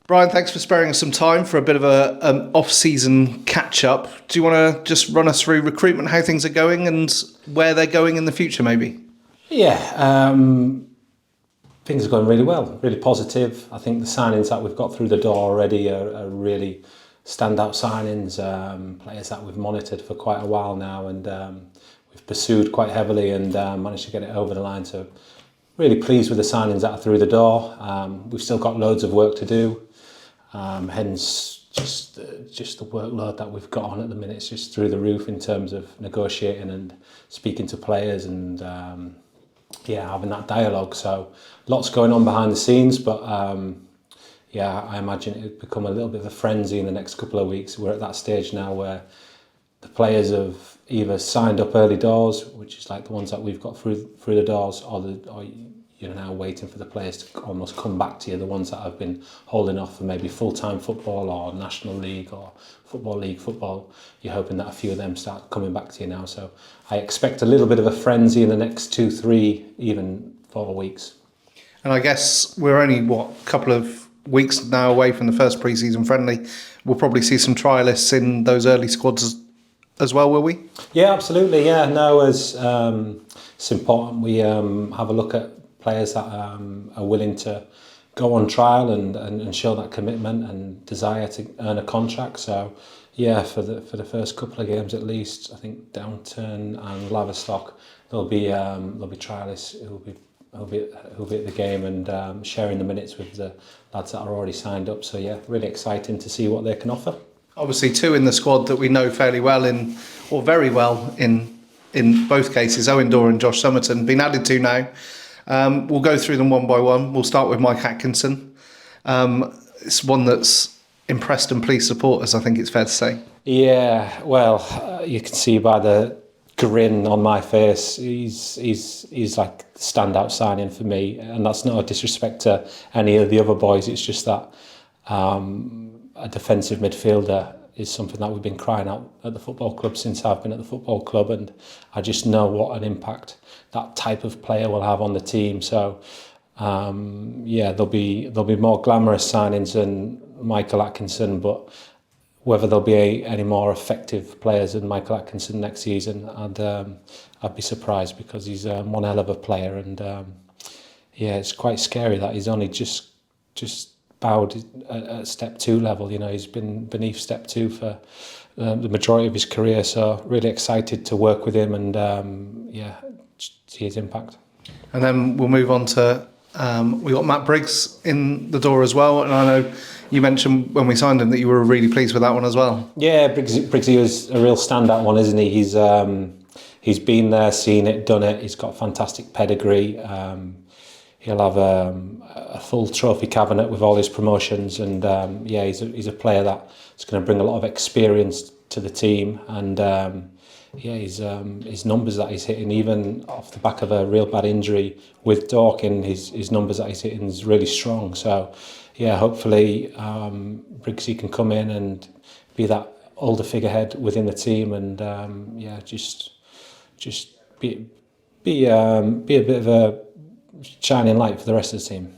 Brian, thanks for sparing us some time for a bit of an off-season catch-up. Do you want to just run us through recruitment, how things are going and where they're going in the future, maybe? Yeah, things are going really well, really positive. I think the signings that we've got through the door already are really standout signings, players that we've monitored for quite a while now, and we've pursued quite heavily and managed to get it over the line. So really pleased with the signings that are through the door. We've still got loads of work to do. Hence, just the workload that we've got on at the minute is just through the roof in terms of negotiating and speaking to players and having that dialogue. So lots going on behind the scenes, but I imagine it'll become a little bit of a frenzy in the next couple of weeks. We're at that stage now where the players have either signed up early doors, which is like the ones that we've got through the doors, or you're now waiting for the players to almost come back to you, the ones that have been holding off for maybe full-time football or National League or Football League football. You're hoping that a few of them start coming back to you now. So I expect a little bit of a frenzy in the next 2, 3, even 4 weeks. And I guess we're only, a couple of weeks now away from the first pre-season friendly. We'll probably see some trialists in those early squads as well, will we? Yeah, absolutely. Yeah, no, it's important we have a look at players that are willing to go on trial and show that commitment and desire to earn a contract. So yeah, for the first couple of games at least, I think Downton and Laverstock, there'll be trialists who'll be at the game and sharing the minutes with the lads that are already signed up. So yeah, really exciting to see what they can offer. Obviously, two in the squad that we know fairly well very well in both cases, Owen Dorr and Josh Somerton, been added to now. We'll go through them one by one. We'll start with Mike Atkinson. It's one that's impressed and pleased supporters, I think it's fair to say. Yeah, well, you can see by the grin on my face, he's like the standout signing for me, and that's not a disrespect to any of the other boys. It's just that a defensive midfielder is something that we've been crying out at the football club since I've been at the football club, and I just know what an impact that type of player will have on the team. So there'll be more glamorous signings than Michael Atkinson, but whether there'll be any more effective players than Michael Atkinson next season, I'd be surprised, because he's one hell of a player, and it's quite scary that he's only just bowed at step 2 level. You know, he's been beneath step 2 for the majority of his career. So really excited to work with him and see his impact. And then we'll move on to we got Matt Briggs in the door as well, and I know you mentioned when we signed him that you were really pleased with that one as well. Yeah, Briggsy was a real standout one, isn't he? He's been there, seen it, done it. He's got fantastic pedigree. He'll have a full trophy cabinet with all his promotions, and he's a player that's going to bring a lot of experience to the team. And his numbers that he's hitting, even off the back of a real bad injury with Dorking, his numbers that he's hitting is really strong. So yeah, hopefully Briggsy can come in and be that older figurehead within the team, and just be a bit of a shining light for the rest of the team.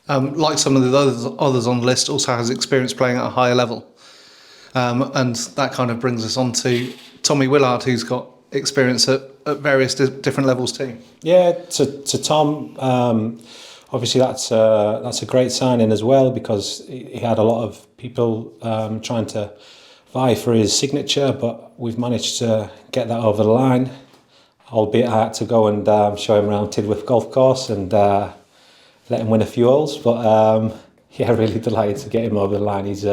Like some of the others on the list, also has experience playing at a higher level. And that kind of brings us on to Tommy Willard, who's got experience at various different levels too. Yeah, to Tom, obviously that's a great signing as well, because he had a lot of people trying to vie for his signature, but we've managed to get that over the line. Albeit I had to go and show him around Tidworth Golf Course and let him win a few holes. But really delighted to get him over the line. He's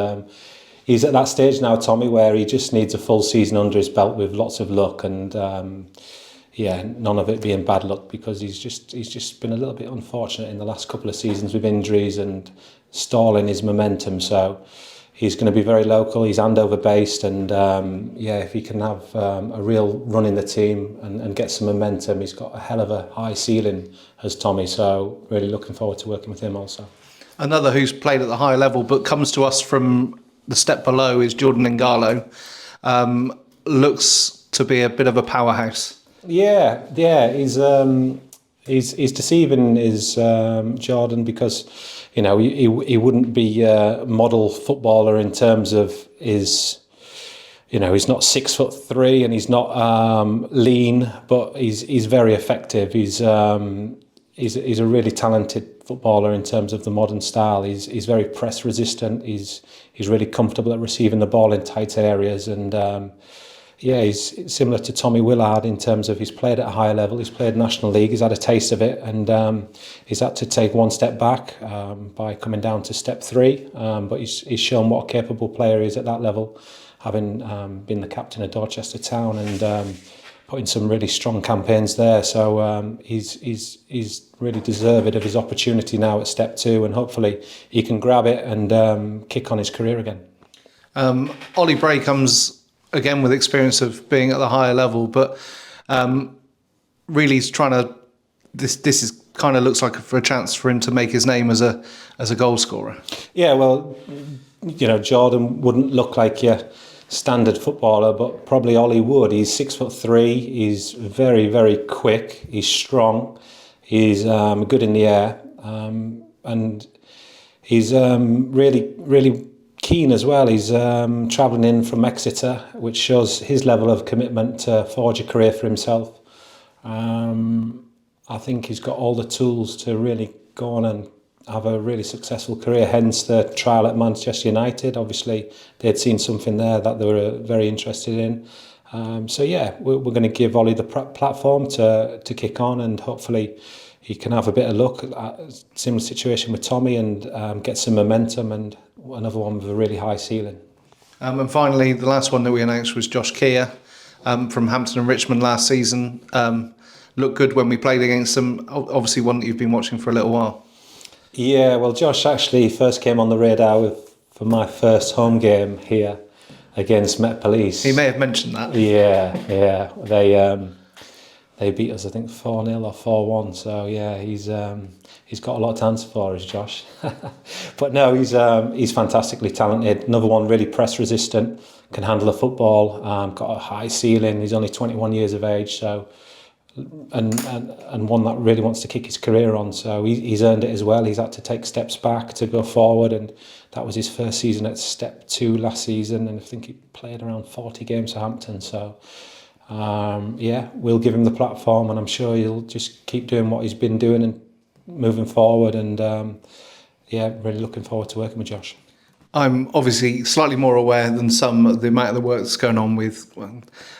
at that stage now, Tommy, where he just needs a full season under his belt with lots of luck, and none of it being bad luck, because he's just been a little bit unfortunate in the last couple of seasons with injuries and stalling his momentum. So he's going to be very local. He's Andover based, and if he can have a real run in the team and get some momentum, he's got a hell of a high ceiling as Tommy. So really looking forward to working with him also. Another who's played at the higher level but comes to us from the step below is Jordan Ngalo. Looks to be a bit of a powerhouse. Yeah, he's He's deceiving is Jordan, because he wouldn't be a model footballer in terms of his. He's not 6'3" and he's not lean, but he's very effective. He's a really talented footballer in terms of the modern style. He's very press resistant. He's really comfortable at receiving the ball in tight areas, and he's similar to Tommy Willard in terms of he's played at a higher level. He's played National League. He's had a taste of it, and he's had to take one step back by coming down to step 3. But he's shown what a capable player he is at that level, having been the captain of Dorchester Town and putting some really strong campaigns there. So he's really deserved of his opportunity now at step 2, and hopefully he can grab it and kick on his career again. Ollie Bray comes again with experience of being at the higher level, but really he's trying to. This is kind of looks like for a chance for him to make his name as a goal scorer. Yeah, well, Jordan wouldn't look like your standard footballer, but probably Ollie would. He's 6'3". He's very, very quick. He's strong. He's good in the air, and he's really, really keen as well. He's travelling in from Exeter, which shows his level of commitment to forge a career for himself. I think he's got all the tools to really go on and have a really successful career, hence the trial at Manchester United. Obviously, they'd seen something there that they were very interested in. We're going to give Ollie the platform to kick on, and hopefully he can have a bit of luck at a similar situation with Tommy and get some momentum, and another one with a really high ceiling. And finally, the last one that we announced was Josh Keir from Hampton and Richmond last season. Looked good when we played against them. Obviously one that you've been watching for a little while. Yeah, well, Josh actually first came on the radar for my first home game here against Met Police. He may have mentioned that. Yeah. They beat us, I think, 4-0 or 4-1. So yeah, he's got a lot to answer for us, Josh. But no, he's fantastically talented. Another one, really press resistant, can handle a football, got a high ceiling. He's only 21 years of age, so and one that really wants to kick his career on. So he's earned it as well. He's had to take steps back to go forward, and that was his first season at step 2 last season, and I think he played around 40 games for Hampton. So we'll give him the platform, and I'm sure he'll just keep doing what he's been doing and moving forward, and really looking forward to working with Josh. I'm obviously slightly more aware than some of the amount of the work that's going on with,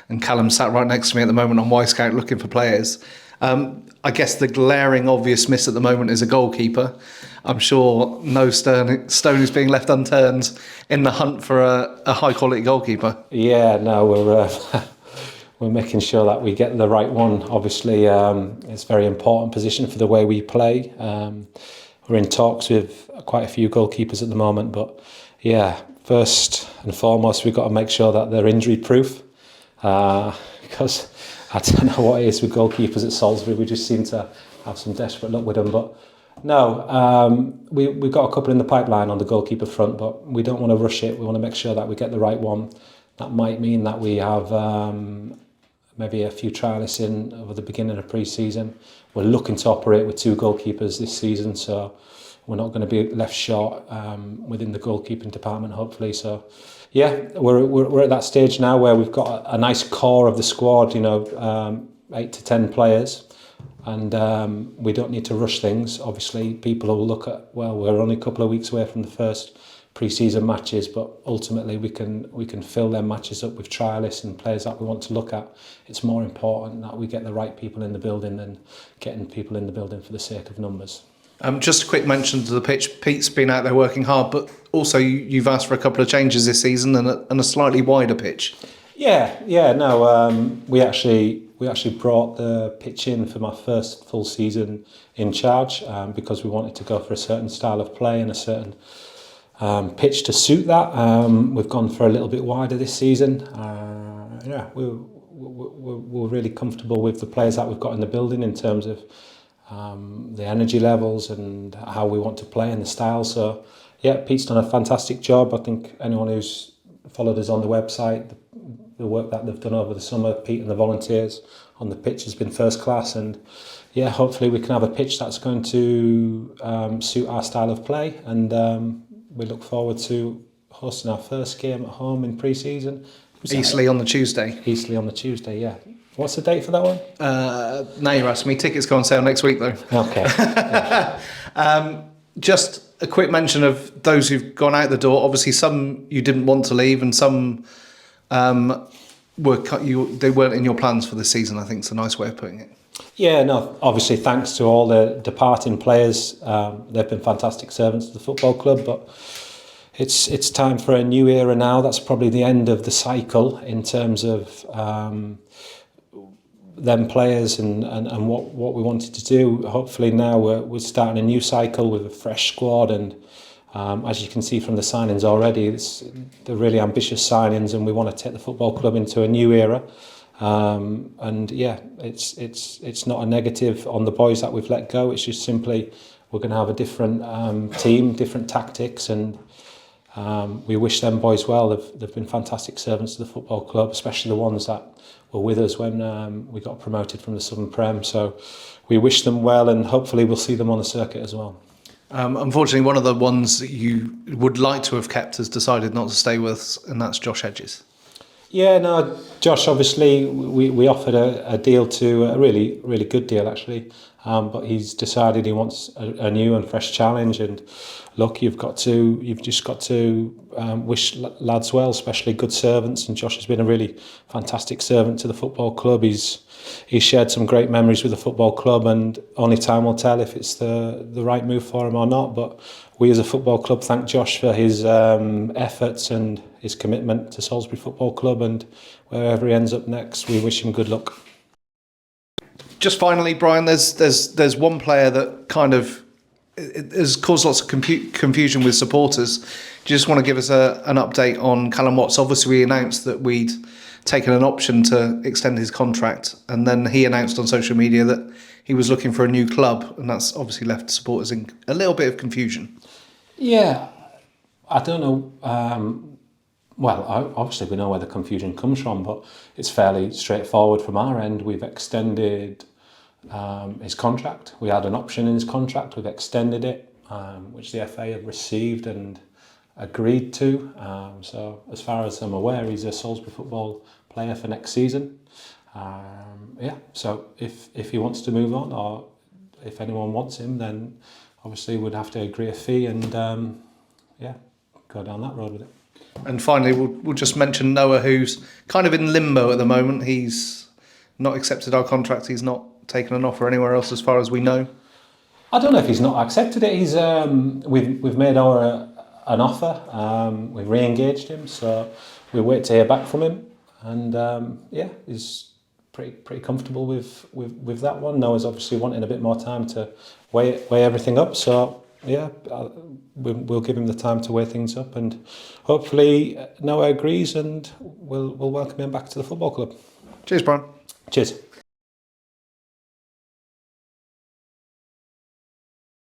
and Callum sat right next to me at the moment on Y-Scout looking for players. I guess the glaring obvious miss at the moment is a goalkeeper. I'm sure no stone is being left unturned in the hunt for a high quality goalkeeper. Yeah, no, we're making sure that we get the right one. Obviously, it's a very important position for the way we play. We're in talks with quite a few goalkeepers at the moment, but yeah, first and foremost, we've got to make sure that they're injury proof, because I don't know what it is with goalkeepers at Salisbury. We just seem to have some desperate luck with them. But no, we've got a couple in the pipeline on the goalkeeper front, but we don't want to rush it. We want to make sure that we get the right one. That might mean that we have maybe a few trialists in over the beginning of pre-season. We're looking to operate with 2 goalkeepers this season, so we're not going to be left short within the goalkeeping department, hopefully. So yeah, we're at that stage now where we've got a nice core of the squad, 8 to 10 players, and we don't need to rush things. Obviously, people will look at, well, we're only a couple of weeks away from the first pre-season matches, but ultimately we can fill them matches up with trialists and players that we want to look at. It's more important that we get the right people in the building than getting people in the building for the sake of numbers. Just a quick mention to the pitch. Pete's been out there working hard, but also you've asked for a couple of changes this season and a slightly wider pitch. We actually brought the pitch in for my first full season in charge because we wanted to go for a certain style of play and a certain pitch to suit that. We've gone for a little bit wider this season. We're really comfortable with the players that we've got in the building in terms of the energy levels and how we want to play and the style. So yeah, Pete's done a fantastic job. I think anyone who's followed us on the website. The work that they've done over the summer, Pete and the volunteers on the pitch has been first class, and yeah, hopefully we can have a pitch that's going to suit our style of play, and we look forward to hosting our first game at home in pre-season. Eastleigh on the Tuesday. Eastleigh on the Tuesday, yeah. What's the date for that one? Now you're asking me. Tickets go on sale next week, though. Okay. Yeah. Just a quick mention of those who've gone out the door. Obviously, some you didn't want to leave, and some they weren't in your plans for this season. I think it's a nice way of putting it. Yeah, no, obviously thanks to all the departing players. They've been fantastic servants to the football club, but it's time for a new era now. That's probably the end of the cycle in terms of them players and what we wanted to do. Hopefully now we're starting a new cycle with a fresh squad, and as you can see from the signings already, they're really ambitious signings, and we want to take the football club into a new era. And yeah, it's not a negative on the boys that we've let go. It's just simply we're going to have a different team, different tactics, and we wish them boys well. They've been fantastic servants to the football club, especially the ones that were with us when we got promoted from the Southern Prem. So we wish them well, and hopefully we'll see them on the circuit as well. Unfortunately, one of the ones that you would like to have kept has decided not to stay with us, and that's Josh Hedges. Yeah, no, Josh, obviously, we offered a deal to a really, really good deal, actually. But he's decided he wants a new and fresh challenge. And look, you've just got to wish lads well, especially good servants. And Josh has been a really fantastic servant to the football club. He's shared some great memories with the football club, and only time will tell if it's the right move for him or not. But we as a football club thank Josh for his efforts and his commitment to Salisbury Football Club, and wherever he ends up next, we wish him good luck. Just finally, Brian, there's one player that kind of has caused lots of confusion with supporters. Do you just want to give us an update on Callum Watts? Obviously, we announced that we'd taken an option to extend his contract, and then he announced on social media that he was looking for a new club, and that's obviously left supporters in a little bit of confusion. Yeah, I don't know. Well, obviously we know where the confusion comes from, but it's fairly straightforward from our end. We've extended his contract. We had an option in his contract. We've extended it, which the FA have received and agreed to. So as far as I'm aware, he's a Salisbury football player for next season. Yeah, so if he wants to move on, or if anyone wants him, then obviously we'd have to agree a fee and yeah, go down that road with it. And finally, we'll just mention Noah, who's kind of in limbo at the moment. He's not accepted our contract. He's not taken an offer anywhere else, as far as we know. I don't know if he's not accepted it. He's we've made an offer. We've re-engaged him, so we wait to hear back from him. And yeah, he's pretty comfortable with that one. Noah's obviously wanting a bit more time to weigh everything up. So yeah, we'll give him the time to weigh things up, and hopefully Noah agrees, and we'll welcome him back to the football club. Cheers, Brian. Cheers.